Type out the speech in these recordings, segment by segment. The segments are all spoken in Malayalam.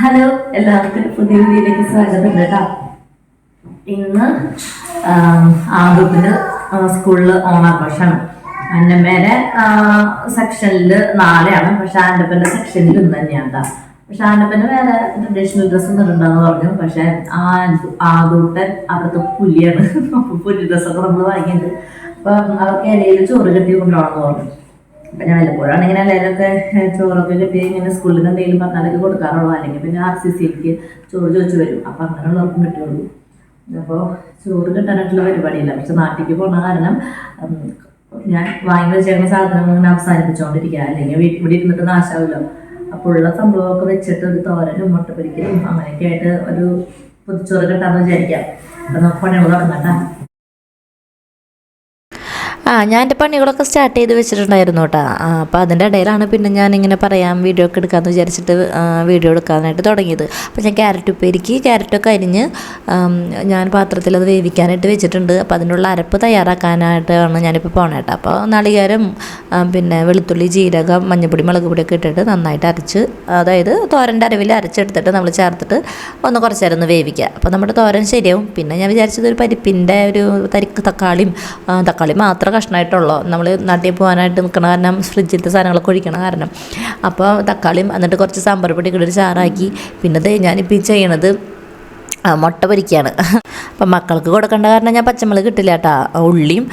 ഹലോ, എല്ലാവർക്കും പുതിയ വീഡിയോയിലേക്ക് സ്വാഗതം കേട്ടോ. ഇന്ന് ആദൂപ്പിന് സ്കൂളിൽ ഓണാഘോഷമാണ്. അന്നമ്മേടെ സെക്ഷനിൽ നാളെയാണ്, പക്ഷെ ആൻ്റപ്പൻ്റെ സെക്ഷനിൽ ഇന്ന് തന്നെയാണ് കേട്ടോ. പക്ഷെ ആൻ്റപ്പന് വേറെ ട്രഡീഷണൽ ഡ്രസ്സ് ഇട്ടുണ്ടെന്ന് പറഞ്ഞു. പക്ഷെ ആദൂട്ടൻ അവിടുത്തെ പുലിയാണ്. പുലി ഡ്രസ്സൊക്കെ നമ്മൾ വാങ്ങിയിട്ടുണ്ട്. അപ്പം അവർക്ക് ഇലയിൽ ചോറ് കെട്ടി കൊണ്ടുപോകണമെന്ന് പറഞ്ഞു. അപ്പം ഞാൻ വല്ലപ്പോഴാണ് ഇങ്ങനെ എല്ലാവരൊക്കെ ചോറൊക്കെ കിട്ടി ഇങ്ങനെ സ്കൂളിൽ എന്തെങ്കിലും പറഞ്ഞാലൊക്കെ കൊടുക്കാറുള്ളൂ. അല്ലെങ്കിൽ പിന്നെ RCCക്ക് ചോറ് ചോദിച്ചു വരും. അപ്പം അങ്ങനെയുള്ളവർക്കും കിട്ടുള്ളൂ. അപ്പോൾ ചോറ് കിട്ടാനായിട്ടുള്ള പരിപാടിയില്ല. പക്ഷെ നാട്ടിലേക്ക് പോകുന്ന കാരണം ഞാൻ വാങ്ങി വെച്ചേക്കുന്ന സാധനങ്ങൾ ഇങ്ങനെ അവസാനിപ്പിച്ചുകൊണ്ടിരിക്കുക. അല്ലെങ്കിൽ ഇവിടെ ഇരുന്നിട്ട് നാശാവില്ലോ. അപ്പോൾ ഉള്ള സംഭവമൊക്കെ വെച്ചിട്ട് ഒരു തോരനും മുട്ടപ്പൊരിക്കലും അങ്ങനെയൊക്കെ ആയിട്ട് ഒരു പൊതിച്ചോറ് കിട്ടാമെന്ന് വിചാരിക്കാം. അപ്പം നമുക്ക് പണികൾ തുടങ്ങാം. ഞാൻ എൻ്റെ പണികളൊക്കെ സ്റ്റാർട്ട് ചെയ്ത് വെച്ചിട്ടുണ്ടായിരുന്നു കേട്ടോ. അപ്പോൾ അതിൻ്റെ ഇടയിലാണ് പിന്നെ ഞാനിങ്ങനെ പറയാം വീഡിയോ ഒക്കെ എടുക്കാമെന്ന് വിചാരിച്ചിട്ട് വീഡിയോ എടുക്കാനായിട്ട് തുടങ്ങിയത്. അപ്പോൾ ഞാൻ ക്യാരറ്റ് ഉപ്പേരിക്ക് ക്യാരറ്റൊക്കെ അരിഞ്ഞ് ഞാൻ പാത്രത്തിൽ അത് വേവിക്കാനായിട്ട് വെച്ചിട്ടുണ്ട്. അപ്പോൾ അതിനുള്ള അരപ്പ് തയ്യാറാക്കാനായിട്ടാണ് ഞാനിപ്പോൾ പോകണേ കേട്ടോ. അപ്പോൾ നാളികേരം പിന്നെ വെളുത്തുള്ളി, ജീരകം, മഞ്ഞൾപ്പൊടി, മുളക് പൊടിയൊക്കെ ഇട്ടിട്ട് നന്നായിട്ട് അരച്ച്, അതായത് തോരൻ്റെ അരവിൽ അരച്ചെടുത്തിട്ട് നമ്മൾ ചേർത്തിട്ട് ഒന്ന് കുറച്ച് നേരം ഒന്ന് വേവിക്കുക. അപ്പോൾ നമ്മുടെ തോരൻ ശരിയാവും. പിന്നെ ഞാൻ വിചാരിച്ചത് ഒരു പരിപ്പിൻ്റെ ഒരു തക്കാളി മാത്രം കഷ്ണമായിട്ടുള്ളൂ. നമ്മൾ നാട്ടിൽ പോകാനായിട്ട് നിൽക്കണ കാരണം ഫ്രിഡ്ജിലത്തെ സാധനങ്ങളൊക്കെ ഒഴിക്കണ കാരണം. അപ്പോൾ തക്കാളിയും എന്നിട്ട് കുറച്ച് സാമ്പാർ പൊടി ഇട്ട് ചാറാക്കി. പിന്നെ ഞാനിപ്പോൾ ഈ ചെയ്യണത് മുട്ട പൊരിക്കുകയാണ്. അപ്പം മക്കൾക്ക് കൊടുക്കേണ്ട കാരണം ഞാൻ പച്ചമുളക് കിട്ടില്ല കേട്ടോ. ഉള്ളിയും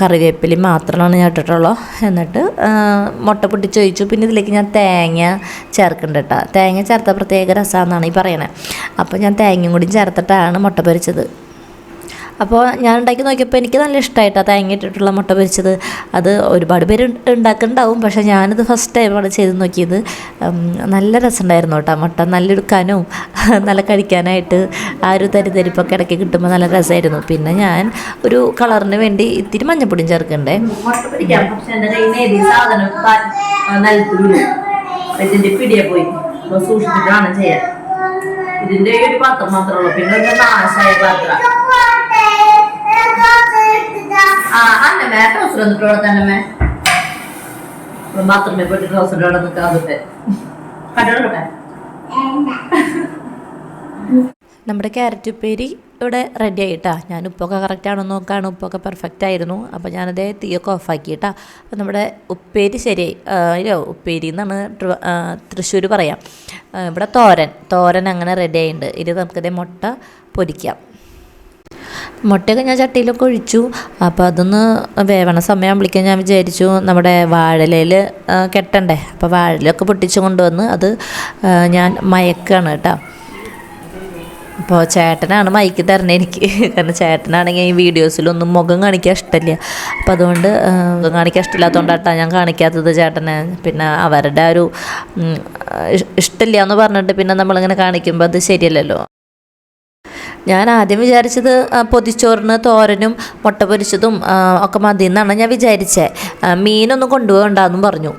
കറിവേപ്പിലയും മാത്രമാണ് ഞാൻ ഇട്ടിട്ടുള്ളൂ. എന്നിട്ട് മുട്ട പൊട്ടിച്ച് ഒഴിച്ചു. പിന്നെ ഇതിലേക്ക് ഞാൻ തേങ്ങ ചേർക്കുന്നുണ്ട് കേട്ടോ. തേങ്ങ ചേർത്ത പ്രത്യേക രസമാണെന്നാണ് ഈ പറയണത്. അപ്പോൾ ഞാൻ തേങ്ങയും കൂടി ചേർത്തിട്ടാണ് മുട്ട പൊരിച്ചത്. അപ്പോൾ ഞാൻ ഉണ്ടാക്കി നോക്കിയപ്പോൾ എനിക്ക് നല്ല ഇഷ്ടമായിട്ടാണ് തേങ്ങ ഇട്ടിട്ടുള്ള മുട്ട പൊരിച്ചത്. അത് ഒരുപാട് പേര് ഉണ്ടാക്കുന്നുണ്ടാവും, പക്ഷേ ഞാനിത് ഫസ്റ്റ് ടൈമാണ് ചെയ്ത് നോക്കിയത്. നല്ല രസമുണ്ടായിരുന്നു കേട്ടോ. മുട്ട നല്ല എടുക്കാനും നല്ല കഴിക്കാനായിട്ട് ആ ഒരു തരിപ്പൊക്കെ ഇടയ്ക്ക് കിട്ടുമ്പോൾ നല്ല രസമായിരുന്നു. പിന്നെ ഞാൻ ഒരു കളറിന് വേണ്ടി ഇത്തിരി മഞ്ഞപ്പൊടിയും ചേർക്കണ്ടേ. ഇതിന്റെ ഒരു പാത്രം മാത്രമേ ഉള്ളൂ. പിന്നെ നാശായ പാത്രം ബാത്റൂമിൽ പോയിട്ട് ട്രൗസറിനോടെ നിൽക്കാതെ കണ്ടോട്ടെ. നമ്മുടെ ക്യാരറ്റ് ഉപ്പേരി ഇവിടെ റെഡി ആയിട്ടാ. ഞാൻ ഉപ്പൊക്കെ കറക്റ്റാണോ നോക്കാണ്. ഉപ്പൊക്കെ പെർഫെക്റ്റ് ആയിരുന്നു. അപ്പോൾ ഞാനത് തീയൊക്കെ ഓഫാക്കിയിട്ടാ. അപ്പോൾ നമ്മുടെ ഉപ്പേരി ശരിയായി. അയ്യോ, ഉപ്പേരി എന്നാണ് തൃശ്ശൂർ പറയാം. ഇവിടെ തോരൻ അങ്ങനെ റെഡി ആയിട്ടുണ്ട്. ഇത് നമുക്കതേ മുട്ട പൊരിക്കാം. മുട്ടയൊക്കെ ഞാൻ ചട്ടിയിലൊക്കെ ഒഴിച്ചു. അപ്പോൾ അതൊന്ന് വേവണ സമയം വിളിക്കാൻ ഞാൻ വിചാരിച്ചു നമ്മുടെ വാഴയിലയിൽ കെട്ടണ്ടേ. അപ്പോൾ വാഴയിലൊക്കെ പൊട്ടിച്ച് കൊണ്ടുവന്ന് അത് ഞാൻ മയക്കാണ് കേട്ടോ. അപ്പോൾ ചേട്ടനാണ് മയക്കി തരണേ എനിക്ക്. കാരണം ചേട്ടനാണെങ്കിൽ ഈ വീഡിയോസിലൊന്നും മുഖം കാണിക്കാൻ ഇഷ്ടമില്ല. അപ്പോൾ അതുകൊണ്ട് മുഖം കാണിക്കാൻ ഇഷ്ടമില്ലാത്തതുകൊണ്ടാണ് ഞാൻ കാണിക്കാത്തത് ചേട്ടനെ. പിന്നെ അവരുടെ ഒരു ഇഷ്ടമില്ല എന്ന് പറഞ്ഞിട്ട് പിന്നെ നമ്മളിങ്ങനെ കാണിക്കുമ്പോൾ അത് ശരിയല്ലല്ലോ. ഞാൻ ആദ്യം വിചാരിച്ചത് പൊതിച്ചോറിന് തോരനും മുട്ട പൊരിച്ചതും ഒക്കെ മതി എന്നാണ് ഞാൻ വിചാരിച്ചത്. മീനൊന്നും കൊണ്ടുപോകണ്ടെന്നും പറഞ്ഞു.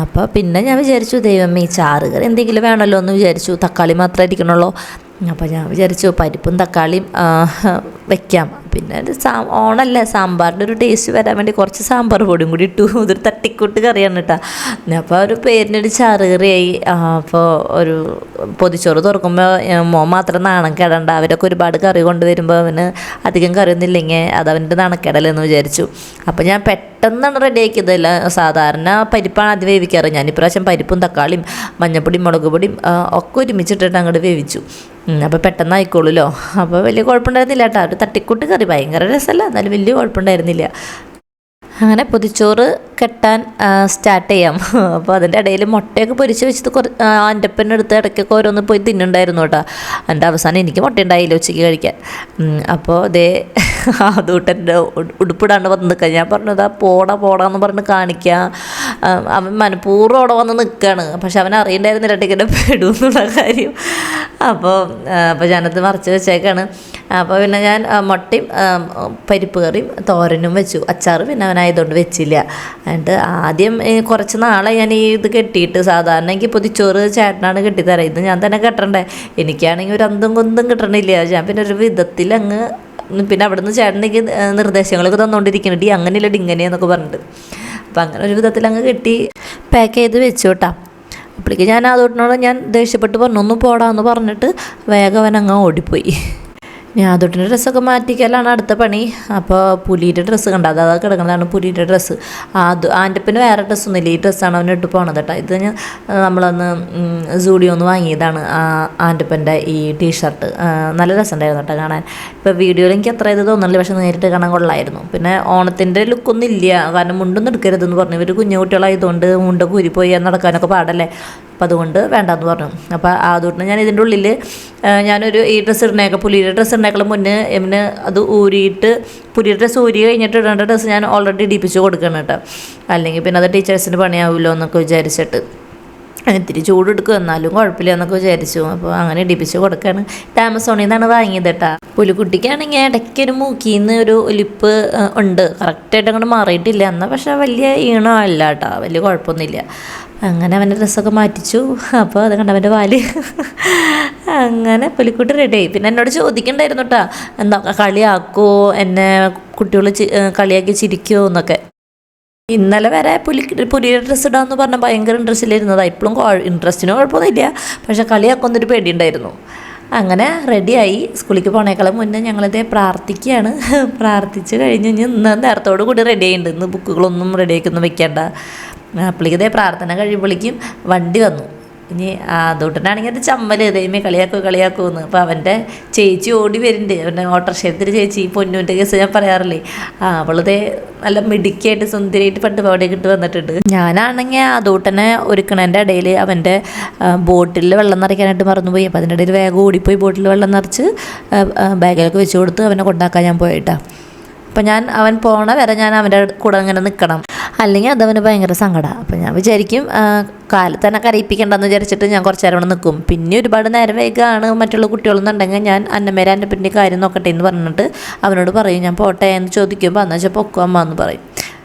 അപ്പോൾ പിന്നെ ഞാൻ വിചാരിച്ചു ദൈവമേ, ചാറുകറി എന്തെങ്കിലും വേണമല്ലോ എന്ന് വിചാരിച്ചു. തക്കാളി മാത്രമേ ഇരിക്കണുള്ളൂ. അപ്പോൾ ഞാൻ വിചാരിച്ചു പരിപ്പും തക്കാളിയും വെക്കാം. പിന്നെ ഓണല്ലേ, സാമ്പാറിൻ്റെ ഒരു ടേസ്റ്റ് വരാൻ വേണ്ടി കുറച്ച് സാമ്പാർ പൊടിയും കൂടി ഇട്ടു. ഇതൊരു തട്ടിക്കൂട്ട് കറിയാണ് കേട്ടോ. അപ്പോൾ ഒരു പേരിനൊരു ചാറുകറിയായി. അപ്പോൾ ഒരു പൊതിച്ചോറ് തുറക്കുമ്പോൾ മോൻ മാത്രം നാണം കേടണ്ട. അവരൊക്കെ ഒരുപാട് കറി കൊണ്ടുവരുമ്പോൾ അവന് അധികം കറിയൊന്നും ഇല്ലെങ്കിൽ അത് അവൻ്റെ നാണക്കേടല്ലെന്ന് വിചാരിച്ചു. അപ്പോൾ ഞാൻ പെട്ടെന്നാണ് റെഡിയാക്കിയതല്ല. സാധാരണ പരിപ്പാണ് ആദ്യം വേവിക്കാറ്. ഞാൻ ഇപ്രാവശ്യം പരിപ്പും തക്കാളിയും മഞ്ഞപ്പൊടിയും മുളക് പൊടിയും ഒക്കെ ഒരുമിച്ചിട്ടിട്ട് അങ്ങോട്ട് വേവിച്ചു. അപ്പോൾ പെട്ടെന്ന് ആയിക്കോളൂല്ലോ. അപ്പോൾ വലിയ കുഴപ്പമുണ്ടായിരുന്നില്ല കേട്ടോ. ഒരു തട്ടിക്കൂട്ട് കറി ഭയങ്കര രസമല്ല, എന്നാലും വലിയ കുഴപ്പമുണ്ടായിരുന്നില്ല. അങ്ങനെ പൊതിച്ചോറ് കെട്ടാൻ സ്റ്റാർട്ട് ചെയ്യാം. അപ്പോൾ അതിൻ്റെ ഇടയിൽ മുട്ടയൊക്കെ പൊരിച്ച് വെച്ചത് എൻ്റെ അടുത്ത് ഇടയ്ക്കൊക്കെ ഓരോന്ന് പോയി തിന്നുണ്ടായിരുന്നു കേട്ടോ. എൻ്റെ അവസാനം എനിക്ക് മുട്ട ഉണ്ടായില്ല ഉച്ചയ്ക്ക് കഴിക്കാൻ. അപ്പോൾ അതേ ആദൂട്ടൻ്റെ ഉടുപ്പിടാണ്ട് വന്ന് നിൽക്കുക. ഞാൻ പറഞ്ഞതാ പോടാന്ന് പറഞ്ഞ് കാണിക്കുക. അവൻ മനഃപൂർവ്വം അവിടെ വന്ന് നിൽക്കുകയാണ്. പക്ഷെ അവൻ അറിയണ്ടായിരുന്നില്ല ഇടയ്ക്കിടെ പെടുമെന്നുള്ള കാര്യം. അപ്പോൾ ഞാനത് മറച്ച് വെച്ചേക്കാണ്. അപ്പോൾ പിന്നെ ഞാൻ മുട്ടയും പരിപ്പ് കറിയും തോരനും വെച്ചു. അച്ചാറ് പിന്നെ അവനായതുകൊണ്ട് വെച്ചില്ല. എന്നിട്ട് ആദ്യം കുറച്ച് നാളെ ഞാൻ ഈ ഇത് കെട്ടിയിട്ട്, സാധാരണ എനിക്ക് പൊതിച്ചോറ് ചേട്ടനാണ് കെട്ടിത്തരാം. ഇത് ഞാൻ തന്നെ കെട്ടണ്ടേ. എനിക്കാണെങ്കിൽ ഒരു അന്തും കൊന്തും കിട്ടണില്ല. ഞാൻ പിന്നെ ഒരു വിധത്തിൽ അങ്ങ് പിന്നെ അവിടെ നിന്ന് ചേട്ടനേക്ക് നിർദ്ദേശങ്ങളൊക്കെ തന്നുകൊണ്ടിരിക്കുന്നുണ്ട്. അങ്ങനെയല്ല ഇങ്ങനെയെന്നൊക്കെ പറഞ്ഞിട്ട്. അപ്പം അങ്ങനെ ഒരു വിധത്തിൽ അങ്ങ് കെട്ടി പാക്ക് ചെയ്ത് വെച്ചു കേട്ടോ. അപ്പോഴേക്ക് ഞാൻ അതോട്ടിനോട് ഞാൻ ദേഷ്യപ്പെട്ട് പറഞ്ഞു ഒന്ന് പോടാന്ന് പറഞ്ഞിട്ട് വേഗം അവൻ അങ്ങ് ഓടിപ്പോയി. ഞാൻ അതോട്ടിൻ്റെ ഡ്രസ്സൊക്കെ മാറ്റിക്കലാണ് അടുത്ത പണി. അപ്പോൾ പുലിയുടെ ഡ്രസ്സ് കണ്ട അതാ കിടക്കുന്നതാണ് പുലിയുടെ ഡ്രസ്സ്. അത് ആൻ്റപ്പന് വേറെ ഡ്രസ്സൊന്നുമില്ല, ഈ ഡ്രസ്സാണ് അവന് ഇട്ട് പോകണത് കേട്ടോ. ഇത് നമ്മളന്ന് സൂഡിയോന്ന് വാങ്ങിയതാണ് ആൻ്റപ്പൻ്റെ ഈ ടീഷർട്ട്. നല്ല രസമുണ്ടായിരുന്നു കേട്ടോ കാണാൻ. ഇപ്പോൾ വീഡിയോയിൽ എനിക്ക് അത്ര ഇത് തോന്നുന്നില്ല, പക്ഷെ നേരിട്ട് കാണാൻ കൊള്ളായിരുന്നു. പിന്നെ ഓണത്തിൻ്റെ ലുക്കൊന്നും ഇല്ല, കാരണം മുണ്ടൊന്നും എടുക്കരുതെന്ന് പറഞ്ഞു. ഇവർ കുഞ്ഞു കുട്ടികളായതുകൊണ്ട് മുണ്ടൊക്കെ ഊരിപ്പോയി നടക്കാനൊക്കെ പാടല്ലേ, അപ്പോൾ അതുകൊണ്ട് വേണ്ടെന്ന് പറഞ്ഞു. അപ്പോൾ അതുകൊണ്ട് ഞാൻ ഇതിൻ്റെ ഉള്ളിൽ ഞാനൊരു ഈ ഡ്രസ്സ് ഇടണേക്കെ പുലിയുടെ ഡ്രസ്സ് ഇടണേക്കാളും മുന്നേ എമ്മിന് അത് ഊരിയിട്ട് പുലിയുടെ ഡ്രസ്സ് ഊരി കഴിഞ്ഞിട്ട് ഇടേണ്ട ഡ്രസ്സ് ഞാൻ ഓൾറെഡി ഇടിപ്പിച്ച് കൊടുക്കണം കേട്ടോ. അല്ലെങ്കിൽ പിന്നെ അത് ടീച്ചേഴ്സിന് പണിയാവുമല്ലോ എന്നൊക്കെ വിചാരിച്ചിട്ട് ഇത്തിരി ചൂടെടുക്കും എന്നാലും കുഴപ്പമില്ല എന്നൊക്കെ വിചാരിച്ചു. അപ്പോൾ അങ്ങനെ ഇടിപ്പിച്ച് കൊടുക്കുകയാണ്. ഇത് ആമസോണിൽ നിന്നാണ് വാങ്ങിയത് കേട്ടോ. പുലിക്കുട്ടിക്കാണെങ്കിൽ ഇടയ്ക്കൊരു മൂക്കിന്ന് ഒരു ഒലിപ്പ് ഉണ്ട്, കറക്റ്റായിട്ട് അങ്ങോട്ട് മാറിയിട്ടില്ല എന്നാൽ, പക്ഷേ വലിയ ഈണം അല്ല കേട്ടോ, വലിയ കുഴപ്പമൊന്നുമില്ല. അങ്ങനെ അവൻ്റെ ഡ്രസ്സൊക്കെ മാറ്റിച്ചു. അപ്പോൾ അത് കണ്ടവൻ്റെ വാല് അങ്ങനെ പുലിക്കുട്ടി റെഡിയായി. പിന്നെ എന്നോട് ചോദിക്കണ്ടായിരുന്നു കേട്ടോ, എന്താ കളിയാക്കുമോ എന്നെ കുട്ടികൾ കളിയാക്കി ചിരിക്കുമോ എന്നൊക്കെ. ഇന്നലെ വരെ പുലിയുടെ ഡ്രസ്സ് ഇടാമെന്ന് പറഞ്ഞാൽ ഭയങ്കര ഇൻട്രസ്റ്റിലിരുന്നതാണ്. ഇപ്പോഴും ഇൻട്രസ്റ്റിന് കുഴപ്പമൊന്നുമില്ല, പക്ഷേ കളിയാക്കൊന്നൊരു പേടിയുണ്ടായിരുന്നു. അങ്ങനെ റെഡിയായി. സ്കൂളിലേക്ക് പോണേക്കാളും മുന്നേ ഞങ്ങളിതേ പ്രാർത്ഥിക്കുകയാണ്. പ്രാർത്ഥിച്ച് കഴിഞ്ഞ് ഇന്ന് നേരത്തോടു കൂടി റെഡി ആയിട്ടുണ്ട്. ഇന്ന് ബുക്കുകളൊന്നും റെഡിയാക്കൊന്നും വെക്കേണ്ട. അപ്പോഴേക്കതേ പ്രാർത്ഥന കഴിയുമ്പോഴേക്കും വണ്ടി വന്നു. ഇനി അതോട്ടനാണെങ്കിൽ അത് ചമ്മല് ദൈവമേ കളിയാക്കുമെന്ന്. അപ്പോൾ അവൻ്റെ ചേച്ചി ഓടി വരുന്നുണ്ട്, അവൻ്റെ ഓട്ടോറിക്ഷത്തിൽ ചേച്ചി പൊന്നൂൻ്റെ കേസ് ഞാൻ പറയാറില്ലേ, അവളതേ നല്ല മിടുക്കിയായിട്ട് സുന്ദരിയായിട്ട് പട്ടുപാവാടയൊക്കെ ഇട്ട് വന്നിട്ടുണ്ട്. ഞാനാണെങ്കിൽ അതോട്ടനെ ഒരുക്കണേൻ്റെ ഇടയിൽ അവൻ്റെ ബോട്ടിൽ വെള്ളം നിറയ്ക്കാനായിട്ട് മറന്നുപോയി. അപ്പോൾ അതിൻ്റെ ഇടയിൽ വേഗം ഓടിപ്പോയി ബോട്ടിൽ വെള്ളം നിറച്ച് ബാഗിലൊക്കെ വെച്ച് കൊടുത്ത് അവനെ കൊണ്ടാക്കാൻ ഞാൻ പോയിട്ടാ. അപ്പം അവൻ പോണ വരെ ഞാൻ അവൻ്റെ കൂടെ അങ്ങനെ നിൽക്കണം, അല്ലെങ്കിൽ അതവന് ഭയങ്കര സങ്കടമാണ്. അപ്പോൾ ഞാൻ വിചാരിക്കും കാലത്ത് തന്നെ കരയിപ്പിക്കേണ്ടെന്ന് വിചാരിച്ചിട്ട് ഞാൻ കുറച്ച് നേരം അവിടെ നിൽക്കും. പിന്നെ ഒരുപാട് നേരം വൈകാണ് മറ്റുള്ള കുട്ടികളെന്നുണ്ടെങ്കിൽ ഞാൻ അന്നമ്മേൻ്റെ കാര്യം നോക്കട്ടെ എന്ന് പറഞ്ഞിട്ട് അവനോട് പറയും ഞാൻ പോട്ടെ എന്ന് ചോദിക്കുമ്പോൾ അന്ന് വെച്ചാൽ പൊക്കോ അമ്മ എന്ന് പറയും.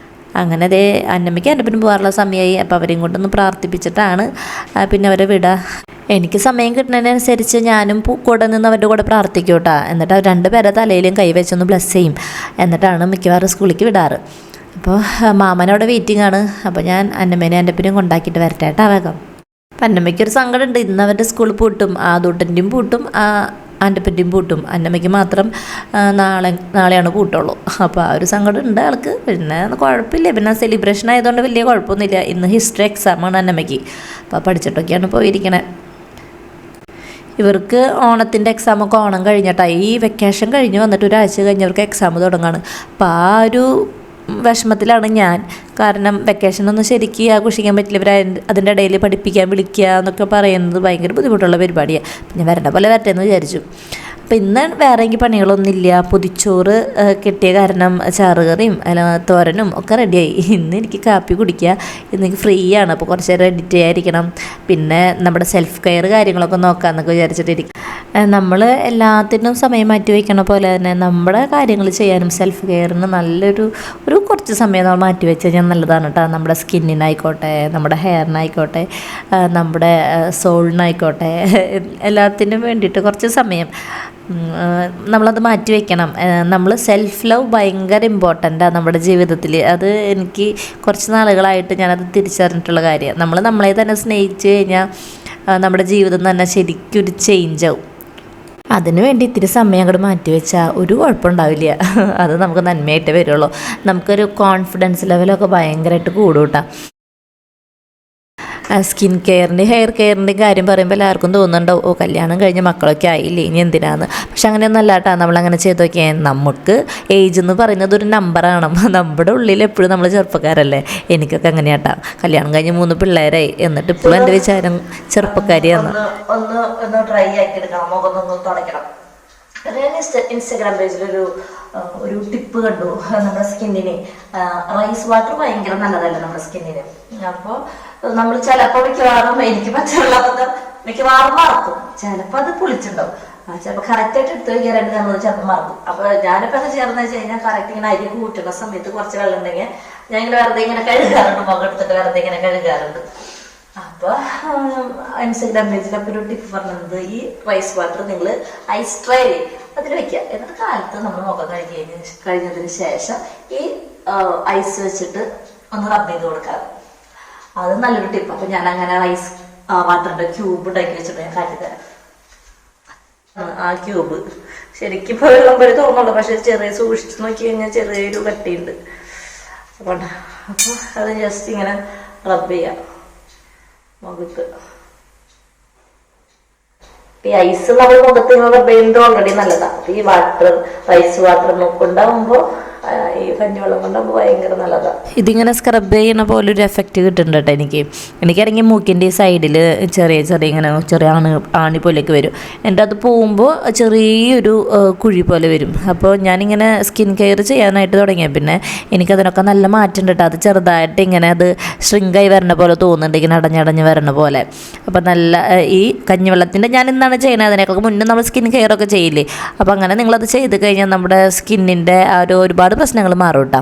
അങ്ങനെ അതേ അന്നമ്മയ്ക്ക് എൻ്റെ പിന്നെ പോകാറുള്ള സമയമായി. അപ്പോൾ അവരെയും കൊണ്ടൊന്ന് പ്രാർത്ഥിപ്പിച്ചിട്ടാണ് പിന്നെ അവരെ വിടുക. എനിക്ക് സമയം കിട്ടുന്നതിനനുസരിച്ച് ഞാനും കൂടെ നിന്ന് അവരുടെ കൂടെ പ്രാർത്ഥിക്കും കേട്ടോ. എന്നിട്ട് അവർ രണ്ടുപേരെ തലയിലും കൈവച്ചൊന്ന് ബ്ലെസ് ചെയ്യും. എന്നിട്ടാണ് മിക്കവാറും സ്കൂളിലേക്ക് വിടാറ്. അപ്പോൾ മാമനവിടെ വെയിറ്റിംഗ് ആണ്. അപ്പോൾ ഞാൻ അന്നമ്മേനെ അൻ്റെപ്പിനെയും കൊണ്ടാക്കിയിട്ട് വരട്ടെ കേട്ടോ വേഗം. അപ്പം അന്നമ്മയ്ക്കൊരു സങ്കടമുണ്ട്, ഇന്ന് അവരുടെ സ്കൂളിൽ പൂട്ടും, ആദൂട്ടൻ്റെയും പൂട്ടും ആൻ്റെപ്പൻ്റെയും പൂട്ടും. അന്നമ്മയ്ക്ക് മാത്രം നാളെയാണ് പൂട്ടുള്ളൂ. അപ്പോൾ ആ ഒരു സങ്കടം ഉണ്ട് ആൾക്ക്. പിന്നെ കുഴപ്പമില്ല, പിന്നെ സെലിബ്രേഷൻ ആയതുകൊണ്ട് വലിയ കുഴപ്പമൊന്നുമില്ല. ഇന്ന് ഹിസ്റ്ററി എക്സാമാണ് അന്നമ്മയ്ക്ക്. അപ്പോൾ പഠിച്ചിട്ടൊക്കെയാണ് പോയിരിക്കണേ. ഇവർക്ക് ഓണത്തിൻ്റെ എക്സാമൊക്കെ ഓണം കഴിഞ്ഞിട്ടാണ്, ഈ വെക്കേഷൻ കഴിഞ്ഞ് വന്നിട്ട് ഒരാഴ്ച കഴിഞ്ഞവർക്ക് എക്സാം തുടങ്ങുകയാണ്. അപ്പോൾ ആ ഒരു വിഷമത്തിലാണ് ഞാൻ. കാരണം വെക്കേഷനൊന്നും ശരിക്കും ആഘോഷിക്കാൻ പറ്റില്ല. ഇവർ അതിൻ്റെ ഇടയിൽ പഠിപ്പിക്കാൻ വിളിക്കുക എന്നൊക്കെ പറയുന്നത് ഭയങ്കര ബുദ്ധിമുട്ടുള്ള പരിപാടിയാണ്. പിന്നെ വരേണ്ട പോലെ വരട്ടെ എന്ന് വിചാരിച്ചു. അപ്പം ഇന്ന് വേറെ എനിക്ക് പണികളൊന്നുമില്ല. പൊതിച്ചോറ് കിട്ടിയ കാരണം ചാറുകറിയും തോരനും ഒക്കെ റെഡിയായി. ഇന്ന് എനിക്ക് കാപ്പി കുടിക്കുക, ഇന്ന് എനിക്ക് ഫ്രീ ആണ്. അപ്പോൾ കുറച്ച് നേരം എഡിറ്റ് ചെയ്യാതിരിക്കണം. പിന്നെ നമ്മുടെ സെൽഫ് കെയർ കാര്യങ്ങളൊക്കെ നോക്കാമെന്നൊക്കെ വിചാരിച്ചിട്ടിരിക്കും. നമ്മൾ എല്ലാത്തിനും സമയം മാറ്റി വയ്ക്കണ പോലെ തന്നെ നമ്മുടെ കാര്യങ്ങൾ ചെയ്യാനും സെൽഫ് കെയറിന് നല്ലൊരു കുറച്ച് സമയം നമ്മൾ മാറ്റി വെച്ച് കഴിഞ്ഞാൽ നല്ലതാണ് കേട്ടോ. നമ്മുടെ സ്കിന്നിനായിക്കോട്ടെ, നമ്മുടെ ഹെയറിനായിക്കോട്ടെ, നമ്മുടെ സോളിനായിക്കോട്ടെ, എല്ലാത്തിനും വേണ്ടിയിട്ട് കുറച്ച് സമയം നമ്മളത് മാറ്റി വയ്ക്കണം. നമ്മൾ സെൽഫ് ലവ് ഭയങ്കര ഇമ്പോർട്ടൻ്റാണ് നമ്മുടെ ജീവിതത്തിൽ. അത് എനിക്ക് കുറച്ച് നാളുകളായിട്ട് ഞാനത് തിരിച്ചറിഞ്ഞിട്ടുള്ള കാര്യമാണ്. നമ്മൾ നമ്മളെ തന്നെ സ്നേഹിച്ച് കഴിഞ്ഞാൽ നമ്മുടെ ജീവിതം തന്നെ ശരിക്കും ഒരു ചേഞ്ച് ആവും. അതിന് വേണ്ടി ഇത്തിരി സമയം അങ്ങോട്ട് മാറ്റി വെച്ചാൽ ഒരു കുഴപ്പമുണ്ടാവില്ല. അത് നമുക്ക് നന്മയായിട്ട് വരുള്ളൂ. നമുക്കൊരു കോൺഫിഡൻസ് ലെവലൊക്കെ ഭയങ്കരമായിട്ട് കൂടും കേട്ടോ. സ്കിൻ കെയറിൻ്റെ ഹെയർ കെയറിൻ്റെ കാര്യം പറയുമ്പോൾ എല്ലാവർക്കും തോന്നുന്നുണ്ടാവും ഓ കല്യാണം കഴിഞ്ഞ് മക്കളൊക്കെ ആയില്ലേ ഇനി എന്തിനാന്ന്. പക്ഷെ അങ്ങനെയൊന്നും അല്ല കേട്ടോ. നമ്മളങ്ങനെ ചെയ്ത് നോക്കിയാൽ നമുക്ക് ഏജ് എന്ന് പറയുന്നത് ഒരു നമ്പറാണ്. നമ്മുടെ ഉള്ളിൽ എപ്പോഴും നമ്മൾ ചെറുപ്പക്കാരല്ലേ. എനിക്കൊക്കെ അങ്ങനെയാട്ടാ. കല്യാണം കഴിഞ്ഞ് 3 പിള്ളേരായി, എന്നിട്ട് ഇപ്പോഴും എൻ്റെ വിചാരം ചെറുപ്പക്കാരിയാണ്. ഒന്ന് ഡ്രൈ ആക്കി എടുക്കണം, മുഖം ഒന്ന് തുടയ്ക്കണം. ഇൻസ്റ്റാഗ്രാം പേജിലൊരു ടിപ്പ് കണ്ടു. നമ്മുടെ സ്കിന്നിന് റൈസ് വാട്ടർ ഭയങ്കര നല്ലതല്ലേ നമ്മുടെ സ്കിന്നിന്. അപ്പോൾ നമ്മൾ ചിലപ്പോൾ മിക്കവാറും എനിക്ക് പച്ചവെള്ളം മിക്കവാറും മറക്കും. ചിലപ്പോൾ അത് പുളിച്ചുണ്ടാവും. ചിലപ്പോൾ കറക്റ്റായിട്ട് എടുത്ത് വയ്ക്കാൻ 2 നമ്മൾ ചിലപ്പോൾ മറക്കും. അപ്പോൾ ഞാനിപ്പോൾ എന്താ ചേർന്ന് വെച്ച് കഴിഞ്ഞാൽ കറക്റ്റ് ഇങ്ങനെ അരി കൂട്ടുന്ന സമയത്ത് കുറച്ച് വെള്ളം ഉണ്ടെങ്കിൽ ഞാൻ ഇങ്ങനെ വെറുതെ ഇങ്ങനെ കഴുകാറുണ്ട്. മുഖം എടുത്തിട്ട് വെറുതെ ഇങ്ങനെ കഴുകാറുണ്ട്. അപ്പോൾ ഇൻസ്റ്റാഗ്രാം പേജിൽ അപ്പോൾ ഒരു ടിപ്പ് പറഞ്ഞത് ഈ റൈസ് വാട്ടർ നിങ്ങൾ ഐസ് ട്രേ അതിൽ വെക്കുക. എന്നിട്ട് കാലത്ത് നമ്മൾ മുഖം കഴിഞ്ഞതിന് ശേഷം ഈ ഐസ് വെച്ചിട്ട് ഒന്ന് റബ്ബ് ചെയ്ത് കൊടുക്കാറ്. അത് നല്ലൊരു ടിപ്പ്. അപ്പോൾ ഞാൻ അങ്ങനെ വാട്ടറിന്റെ ക്യൂബ് ഉണ്ടാക്കി വെച്ചിട്ട് ഞാൻ കാട്ടിത്തരാം. ആ ക്യൂബ് ശരിക്കും ഇപ്പോൾ വെള്ളം പോലെ തോന്നുള്ളൂ, പക്ഷെ ചെറിയ സൂക്ഷിച്ച് നോക്കി കഴിഞ്ഞാൽ ചെറിയൊരു കട്ടിയുണ്ട്. അപ്പോൾ അത് ജസ്റ്റ് ഇങ്ങനെ റബ്ബ് ചെയ്യാം മുഖത്ത്. ഈ ഐസ് നമ്മൾ മുഖത്ത് റബ്ബ് ചെയ്യുന്നത് ഓൾറെഡി നല്ലതാണ്. അപ്പൊ ഈ വാട്ടർ ഐസ് വാട്ടർ കൊണ്ടാകുമ്പോൾ ഈ കഞ്ഞിവെള്ളം കൊണ്ടാകുമ്പോൾ ഭയങ്കര നല്ലതാണ്. ഇതിങ്ങനെ സ്ക്രബ് ചെയ്യണ പോലെ ഒരു എഫക്റ്റ് കിട്ടുന്നുണ്ട് കേട്ടോ എനിക്കിറങ്ങി മൂക്കിൻ്റെ ഈ സൈഡിൽ ചെറിയ ഇങ്ങനെ ചെറിയ ആണി പോലെയൊക്കെ വരും. എൻ്റെ അത് പോകുമ്പോൾ ചെറിയൊരു കുഴി പോലെ വരും. അപ്പോൾ ഞാനിങ്ങനെ സ്കിൻ കെയർ ചെയ്യാനായിട്ട് തുടങ്ങിയ പിന്നെ എനിക്കതിനൊക്കെ നല്ല മാറ്റം കേട്ടോ. അത് ചെറുതായിട്ട് ഇങ്ങനെ അത് ശൃംഗായി വരണ പോലെ തോന്നുന്നുണ്ട്, ഇങ്ങനെ അടഞ്ഞടഞ്ഞ് വരണ പോലെ. അപ്പം നല്ല ഈ കഞ്ഞിവെള്ളത്തിൻ്റെ ഞാൻ എന്താണ് ചെയ്യുന്നത്, അതിനേക്കാൾ മുന്നേ നമ്മൾ സ്കിൻ കെയർ ഒക്കെ ചെയ്യില്ലേ. അപ്പോൾ അങ്ങനെ നിങ്ങളത് ചെയ്ത് കഴിഞ്ഞാൽ നമ്മുടെ സ്കിന്നിൻ്റെ ആ ഒരുപാട് പ്രശ്നങ്ങൾ മാറും കേട്ടോ.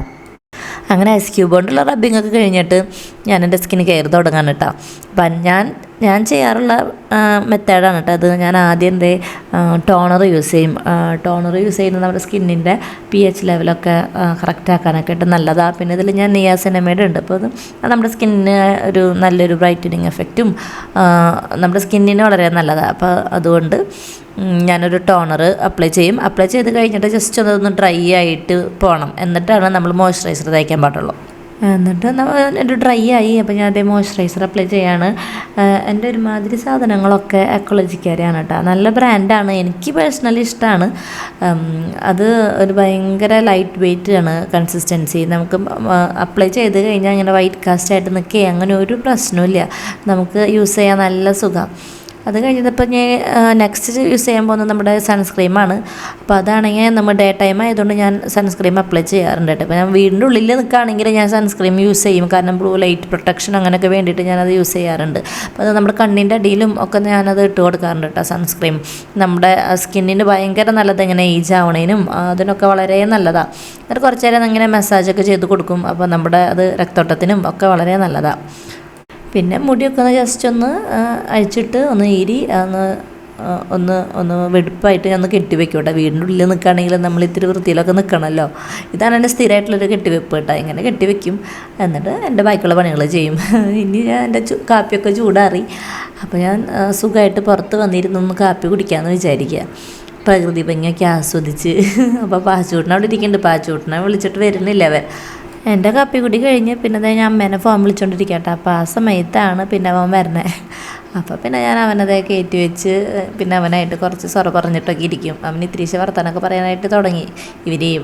അങ്ങനെ ഐസ് ക്യൂബ് കൊണ്ടുള്ള റബ്ബിംഗ് ഒക്കെ കഴിഞ്ഞിട്ട് ഞാൻ എൻ്റെ സ്കിൻ കെയർ തുടങ്ങാൻ കേട്ടോ. അപ്പം ഞാൻ ചെയ്യാറുള്ള മെത്തേഡാണ് കേട്ടോ അത്. ഞാൻ ആദ്യം എൻ്റെ ടോണർ യൂസ് ചെയ്യും. ടോണർ യൂസ് ചെയ്യുന്നത് നമ്മുടെ സ്കിന്നിൻ്റെ pH ലെവലൊക്കെ കറക്റ്റ് ആക്കാനൊക്കെ ആയിട്ട് നല്ലതാണ്. പിന്നെ ഇതിൽ ഞാൻ നിയാസിനമൈഡ് ഉണ്ട്. അപ്പോൾ അത് നമ്മുടെ സ്കിന്നിന് ഒരു നല്ലൊരു ബ്രൈറ്റനിങ് എഫക്റ്റും നമ്മുടെ സ്കിന്നിന് വളരെ നല്ലതാണ്. അപ്പോൾ അതുകൊണ്ട് ഞാനൊരു ടോണർ അപ്ലൈ ചെയ്യും. അപ്ലൈ ചെയ്ത് കഴിഞ്ഞിട്ട് ജസ്റ്റ് ഒന്ന് ഡ്രൈ ആയിട്ട് പോകണം, എന്നിട്ടാണ് നമ്മൾ മോയ്സ്ചറൈസർ തേക്കാൻ പാടുള്ളൂ. എന്നിട്ട് എൻ്റെ ഡ്രൈ ആയി. അപ്പോൾ ഞാൻ അതേ മോയ്സ്ചറൈസർ അപ്ലൈ ചെയ്യാണ്. എൻ്റെ ഒരുമാതിരി സാധനങ്ങളൊക്കെ എക്കോളജിക്കാരിയാണ് കേട്ടോ. നല്ല ബ്രാൻഡാണ്, എനിക്ക് പേഴ്സണലി ഇഷ്ടമാണ്. അത് ഒരു ഭയങ്കര ലൈറ്റ് വെയ്റ്റ് ആണ് കൺസിസ്റ്റൻസി. നമുക്ക് അപ്ലൈ ചെയ്ത് കഴിഞ്ഞാൽ ഇങ്ങനെ വൈറ്റ് കാസ്റ്റ് ആയിട്ട് നിൽക്കുക, അങ്ങനെ ഒരു പ്രശ്നമില്ല. നമുക്ക് യൂസ് ചെയ്യാൻ നല്ല സുഖം. അത് കഴിഞ്ഞപ്പോൾ ഞാൻ നെക്സ്റ്റ് യൂസ് ചെയ്യാൻ പോകുന്നത് നമ്മുടെ സൺസ്ക്രീമാണ്. അപ്പോൾ അതാണെങ്കിൽ നമ്മൾ ഡേ ടൈം ആയതുകൊണ്ട് ഞാൻ സൺസ്ക്രീം അപ്ലൈ ചെയ്യാറുണ്ട് കേട്ടോ. അപ്പോൾ ഞാൻ വീടിൻ്റെ ഉള്ളിൽ നിൽക്കുകയാണെങ്കിൽ ഞാൻ സൺസ്ക്രീം യൂസ് ചെയ്യും, കാരണം ബ്ലൂ ലൈറ്റ് പ്രൊട്ടക്ഷൻ അങ്ങനെയൊക്കെ വേണ്ടിയിട്ട് ഞാനത് യൂസ് ചെയ്യാറുണ്ട്. അപ്പോൾ അത് നമ്മുടെ കണ്ണിൻ്റെ അടിയിലും ഒക്കെ ഞാനത് ഇട്ട് കൊടുക്കാറുണ്ട് കേട്ടോ സൺസ്ക്രീം. നമ്മുടെ സ്കിന്നിന് ഭയങ്കര നല്ലത്, ഇങ്ങനെ ഏജ് ആവണേനും അതിനൊക്കെ വളരെ നല്ലതാണ്. എന്നിട്ട് കുറച്ച് നേരം ഇങ്ങനെ മസാജൊക്കെ ചെയ്ത് കൊടുക്കും. അപ്പോൾ നമ്മുടെ അത് രക്തോട്ടത്തിനും ഒക്കെ വളരെ നല്ലതാണ്. പിന്നെ മുടിയൊക്കെ ഒന്ന് ജസ്റ്റ് ഒന്ന് അഴിച്ചിട്ട് ഒന്ന് ഈരി ഒന്ന് വെടുപ്പായിട്ട് ഒന്ന് കെട്ടിവെക്കും കേട്ടോ. വീടിൻ്റെ ഉള്ളിൽ നിൽക്കുകയാണെങ്കിൽ നമ്മൾ ഇത്തിരി വൃത്തിയിലൊക്കെ നിൽക്കണമല്ലോ. ഇതാണ് എൻ്റെ സ്ഥിരമായിട്ടുള്ളൊരു കെട്ടിവെപ്പ് കേട്ടോ. ഇങ്ങനെ കെട്ടിവെക്കും, എന്നിട്ട് എൻ്റെ ബാക്കിയുള്ള പണികൾ ചെയ്യും. ഇനി ഞാൻ എൻ്റെ കാപ്പിയൊക്കെ ചൂടാറി. അപ്പോൾ ഞാൻ സുഖമായിട്ട് പുറത്ത് വന്നിരുന്നൊന്ന് കാപ്പി കുടിക്കാമെന്ന് വിചാരിക്കുക, പ്രകൃതി ഭംഗിയൊക്കെ ആസ്വദിച്ച്. അപ്പോൾ പാച്ചൂട്ടിനെ അവിടെ ഇരിക്കുന്നുണ്ട്. പാച്ചൂട്ടിനെ വിളിച്ചിട്ട് വരുന്നില്ല അവൻ. എൻ്റെ കാപ്പി കുടി കഴിഞ്ഞ് പിന്നെ ഞാൻ അമ്മേനെ ഫോൺ വിളിച്ചുകൊണ്ടിരിക്കുക കേട്ടോ. അപ്പോൾ ആ സമയത്താണ് പിന്നെ അവൻ വരണേ. അപ്പോൾ പിന്നെ ഞാൻ അവനത് കയറ്റി വെച്ച് പിന്നെ അവനായിട്ട് കുറച്ച് സൊറ പറഞ്ഞിട്ടൊക്കെ ഇരിക്കും. അവൻ ഇത്തിരീശ വർത്താനൊക്കെ പറയാനായിട്ട് തുടങ്ങി.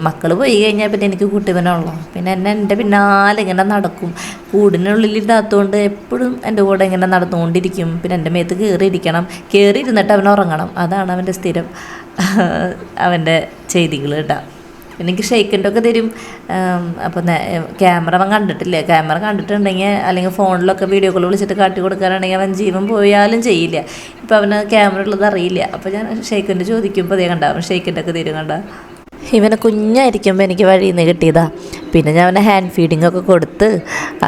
മക്കൾ പോയി കഴിഞ്ഞാൽ പിന്നെ എനിക്ക് കൂട്ടിവനുള്ളൂ. പിന്നെ എൻ്റെ പിന്നാലെ ഇങ്ങനെ നടക്കും. കൂടിനുള്ളിലില്ലാത്തതുകൊണ്ട് എപ്പോഴും എൻ്റെ കൂടെ ഇങ്ങനെ നടന്നുകൊണ്ടിരിക്കും. പിന്നെ എൻ്റെ മേത്ത് കയറിയിരിക്കണം, കയറിയിരുന്നിട്ട് അവൻ ഉറങ്ങണം. അതാണ് അവൻ്റെ സ്ഥിരം അവൻ്റെ ചെയ്തികൾ കേട്ടോ. എനിക്ക് ഷെയ്ക്കിൻ്റെ ഒക്കെ തരും. അപ്പോൾ ക്യാമറ അവൻ കണ്ടിട്ടില്ല. ക്യാമറ കണ്ടിട്ടുണ്ടെങ്കിൽ അല്ലെങ്കിൽ ഫോണിലൊക്കെ വീഡിയോ കോൾ വിളിച്ചിട്ട് കാട്ടി കൊടുക്കാനാണെങ്കിൽ അവൻ ജീവൻ പോയാലും ചെയ്യില്ല. ഇപ്പോൾ അവന് ക്യാമറ ഉള്ളത് അറിയില്ല. അപ്പോൾ ഞാൻ ഷെയ്ക്കിൻ്റെ ചോദിക്കുമ്പോൾ അതേ കണ്ട അവൻ ഷെയ്ക്കിൻ്റെ ഒക്കെ തരും കണ്ട. ഇവനെ കുഞ്ഞായിരിക്കുമ്പോൾ എനിക്ക് വഴിയിൽ നിന്ന് കിട്ടിയതാണ്. പിന്നെ ഞാൻ അവനെ ഹാൻഡ് ഫീഡിങ് ഒക്കെ കൊടുത്ത്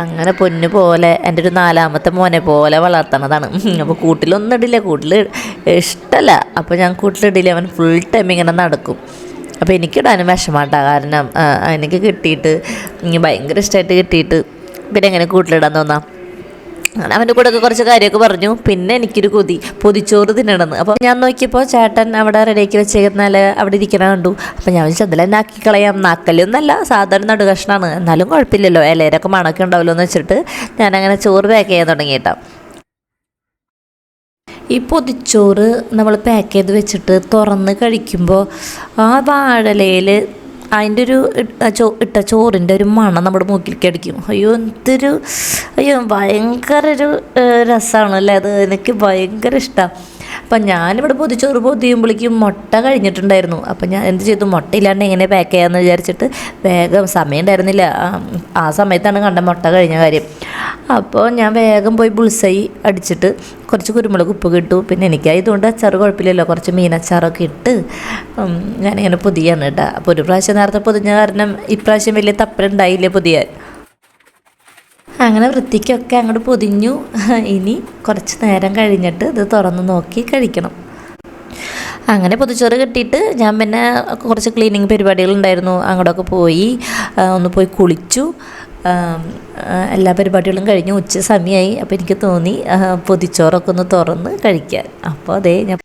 അങ്ങനെ പൊന്നു പോലെ എൻ്റെ ഒരു 4ാമത്തെ മോനെ പോലെ വളർത്തണതാണ്. അപ്പോൾ കൂട്ടിലൊന്നും ഇടില്ല, കൂട്ടിൽ ഇഷ്ടമല്ല. അപ്പോൾ ഞാൻ കൂട്ടിലിടില്ല, അവൻ ഫുൾ ടൈം ഇങ്ങനെ നടക്കും. അപ്പോൾ എനിക്കിടാനും വിഷമാട്ടാ, കാരണം എനിക്ക് കിട്ടിയിട്ട് ഭയങ്കര ഇഷ്ടമായിട്ട് കിട്ടിയിട്ട് പിന്നെ എങ്ങനെ കൂട്ടിലിടാൻ തോന്നാം. അങ്ങനെ അവൻ്റെ കൂടെ ഒക്കെ കുറച്ച് കാര്യമൊക്കെ പറഞ്ഞു. പിന്നെ എനിക്കൊരു പൊതിച്ചോറ് തിന്നണമെന്ന്. അപ്പോൾ ഞാൻ നോക്കിയപ്പോൾ ചേട്ടൻ അവിടെ റെഡിയാക്കി വെച്ചേക്കുന്നാൽ അവിടെ ഇരിക്കണ കണ്ടു. അപ്പോൾ ഞാൻ വിളിച്ചു എന്തെല്ലാം ആക്കി കളയാം. നാക്കലൊന്നല്ല, സാധാരണ നടുകഷ്ണമാണ്, എന്നാലും കുഴപ്പമില്ലല്ലോ, ഇലയിലൊക്കെ മണമൊക്കെ ഉണ്ടാവുമല്ലോ എന്ന് വെച്ചിട്ട് ഞാനങ്ങനെ ചോറ് പാക്ക് ചെയ്യാൻ തുടങ്ങിയിട്ടാണ്. ഈ പൊതിച്ചോറ് നമ്മൾ പാക്ക് ചെയ്ത് വെച്ചിട്ട് തുറന്ന് കഴിക്കുമ്പോൾ ആ വാഴലയിൽ അതിൻ്റെ ഒരു ഇട്ട ചോറിൻ്റെ ഒരു മണം നമ്മുടെ മൂക്കിലേക്ക് അടിക്കും. ഭയങ്കര ഒരു രസമാണ് അല്ലേ അത്. എനിക്ക് ഭയങ്കര ഇഷ്ടമാണ്. അപ്പം ഞാനിവിടെ പൊതിച്ചോറ് പൊതിയുമ്പോഴേക്കും മുട്ട കഴിഞ്ഞിട്ടുണ്ടായിരുന്നു. അപ്പം ഞാൻ എന്ത് ചെയ്തു, മുട്ടയില്ലാണ്ട് എങ്ങനെ പാക്ക് ചെയ്യാമെന്ന് വിചാരിച്ചിട്ട് വേഗം, സമയം ഉണ്ടായിരുന്നില്ല ആ സമയത്താണ് കണ്ട മുട്ട കഴിഞ്ഞ കാര്യം. അപ്പോൾ ഞാൻ വേഗം പോയി ബുൾസൈ അടിച്ചിട്ട് കുറച്ച് കുരുമുളക് ഉപ്പ് കിട്ടു. പിന്നെ എനിക്കായതുകൊണ്ട് അച്ചാറ് കുഴപ്പമില്ലല്ലോ, കുറച്ച് മീനച്ചാറൊക്കെ ഇട്ട് ഞാനിങ്ങനെ പൊതിയാണ് കേട്ടോ. അപ്പോൾ ഒരു പ്രാവശ്യം നേരത്തെ പൊതിഞ്ഞ കാരണം ഇപ്രാവശ്യം വലിയ തപ്പലുണ്ടായില്ല പൊതിയാൻ. അങ്ങനെ വൃത്തിക്കൊക്കെ അങ്ങോട്ട് പൊതിഞ്ഞു. ഇനി കുറച്ച് നേരം കഴിഞ്ഞിട്ട് ഇത് തുറന്ന് നോക്കി കഴിക്കണം. അങ്ങനെ പൊതിച്ചോറ് കിട്ടിയിട്ട് ഞാൻ പിന്നെ കുറച്ച് ക്ലീനിങ് പരിപാടികളുണ്ടായിരുന്നു, അങ്ങോട്ടൊക്കെ പോയി കുളിച്ചു. എല്ലാ പരിപാടികളും കഴിഞ്ഞ് ഉച്ച സമയമായി. അപ്പോൾ എനിക്ക് തോന്നി പൊതിച്ചോറൊക്കെ ഒന്ന് തുറന്ന് കഴിക്കാൻ. അപ്പോൾ അതേ ഞാൻ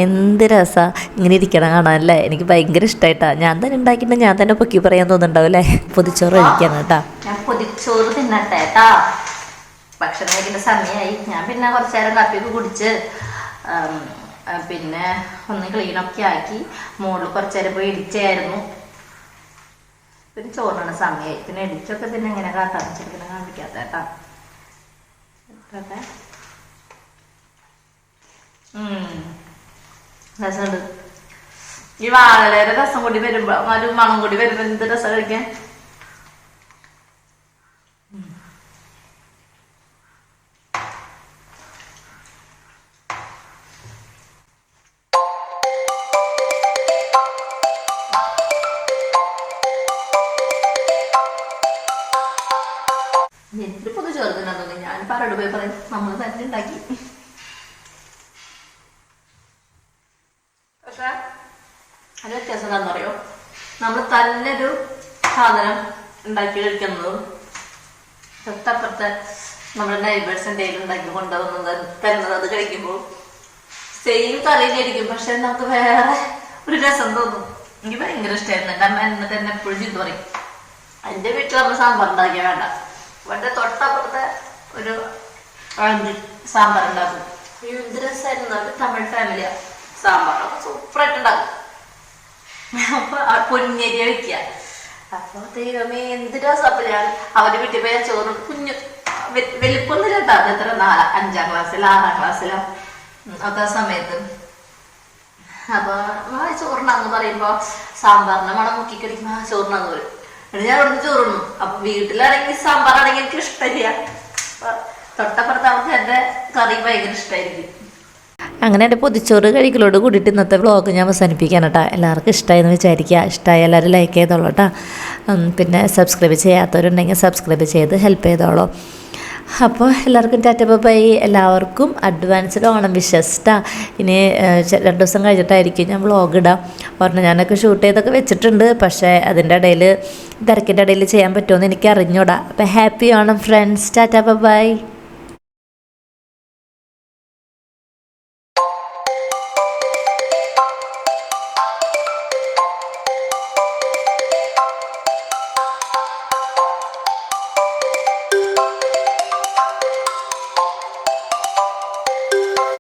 എന്ത് രസമാണ് ഇങ്ങനെ ഇരിക്കണം കാണാനല്ലേ. എനിക്ക് ഭയങ്കര ഇഷ്ടമായിട്ടാണ്. ഞാൻ തന്നെ ഉണ്ടാക്കിയിട്ട് ഞാൻ തന്നെ പൊക്കി പറയാൻ തോന്നുന്നുണ്ടാവും അല്ലേ. പൊതിച്ചോറ് കഴിക്കാൻ കേട്ടാ. ഞാൻ പൊതിച്ചോറ് തിന്നട്ടെ കേട്ടാ. ഭക്ഷണം കഴിക്കേണ്ട സമയമായി. ഞാൻ പിന്നെ കുറച്ചു നേരം കാപ്പിയൊക്കെ കുടിച്ച് പിന്നെ ഒന്ന് ക്ലീനൊക്കെ ആക്കി മുകളിൽ കുറച്ചു നേരം പോയി ഇടിച്ചായിരുന്നു. പിന്നെ ചോറിനുള്ള സമയമായി. പിന്നെ ഇടിച്ചൊക്കെ പിന്നെ എങ്ങനെ കാട്ടാന്ന് വെച്ചിട്ട് കാണിക്കാത്ത കേട്ടാ. രസമുണ്ട്. ഈ വാഴയുടെ രസം കൂടി വരുമ്പോ ഒരു മണം കൂടി വരുമ്പോ എന്ത് രസം കഴിക്കാൻ. എനിക്ക് പൊതു ചേർത്തിനാ തോന്നി. ഞാൻ പറയോട് പോയി പറയും നമ്മൾ തന്നെ ഉണ്ടാക്കി. പക്ഷെ അത് വ്യത്യാസം എന്താണെന്ന് അറിയോ, നമ്മൾ തന്നെ ഒരു സാധനം ഉണ്ടാക്കി കഴിക്കുന്നതും തൊട്ടപ്പുറത്തെ നമ്മുടെ നൈബേഴ്സിൻ്റെ ഉണ്ടാക്കി കൊണ്ടുവന്നത് തരുന്നത് അത് കഴിക്കുമ്പോൾ സെയിം കറിയിലായിരിക്കും. പക്ഷെ നമുക്ക് വേറെ ഒരു രസം തോന്നും. എനിക്ക് ഭയങ്കര ഇഷ്ടമായിരുന്നു. എൻ്റെ അമ്മ എന്നെ തന്നെ എപ്പോഴും ചീത്ത പറയും. എൻ്റെ വീട്ടിൽ നമ്മൾ സാമ്പാർ ഉണ്ടാക്കിയാൽ വേണ്ട, ഇവിടെ തൊട്ടപ്പുറത്തെ ഒരു സാമ്പാർ ഉണ്ടാക്കും. എന്ത് രസമായിരുന്നു. ഒരു തമിഴ് ഫാമിലിയാ. സാമ്പാറൊക്കെ സൂപ്പറായിട്ടുണ്ടാക്കും. അപ്പൊ പൊന്നരിയ വെക്കുക. അപ്പൊ ദൈവമേ എന്ത് രസം. അപ്പൊ ഞാൻ അവരുടെ വീട്ടിൽ പോയി ചോറ് കുഞ്ഞു വലിപ്പൊന്നും കേട്ടോ. അത് എത്ര 5-ാം ക്ലാസ്സിലോ 6-ാം ക്ലാസ്സിലോ ഒക്കെ സമയത്ത്. അപ്പൊ ചോറിനാന്ന് പറയുമ്പോ സാമ്പാറിന്റെ മണം മുക്കി കടിക്കുമ്പോ ചോറിനാന്ന് പറയും. എന്നിട്ട് ഞാൻ ഇവിടുന്ന് ചോറുണ്ണു. അപ്പൊ വീട്ടിലാണെങ്കിൽ സാമ്പാറാണെങ്കിൽ എനിക്ക് ഇഷ്ടമില്ല. തൊട്ടപ്പുറത്ത് അവർക്ക് എന്റെ കറി ഭയങ്കര ഇഷ്ടമായിരിക്കും. അങ്ങനെ എൻ്റെ പൊതിച്ചോറ് കഴിക്കലോട് കൂടിയിട്ട് ഇന്നത്തെ വ്ളോഗ് ഞാൻ അവസാനിപ്പിക്കാൻ കേട്ടോ. എല്ലാവർക്കും ഇഷ്ടമായെന്ന് വിചാരിക്കുക. ഇഷ്ടമായി എല്ലാവരും ലൈക്ക് ചെയ്തോളൂ കേട്ടോ. പിന്നെ സബ്സ്ക്രൈബ് ചെയ്യാത്തവരുണ്ടെങ്കിൽ സബ്സ്ക്രൈബ് ചെയ്ത് ഹെൽപ്പ് ചെയ്തോളൂ. അപ്പോൾ എല്ലാവർക്കും ടാറ്റ ബൈ. എല്ലാവർക്കും അഡ്വാൻസ്ഡ് ഓണം വിഷസ് ട്ടാ. ഇനി 2 ദിവസം കഴിഞ്ഞിട്ടായിരിക്കും ഞാൻ വ്ളോഗ് ഇടാം. പറഞ്ഞാൽ ഞാനൊക്കെ ഷൂട്ട് ചെയ്തൊക്കെ വെച്ചിട്ടുണ്ട്. പക്ഷേ അതിൻ്റെ ഇടയിൽ തിരക്കിൻ്റെ ഇടയിൽ ചെയ്യാൻ പറ്റുമെന്ന് എനിക്ക് അറിഞ്ഞൂടാ. അപ്പോൾ happy Onam friends. Tata by.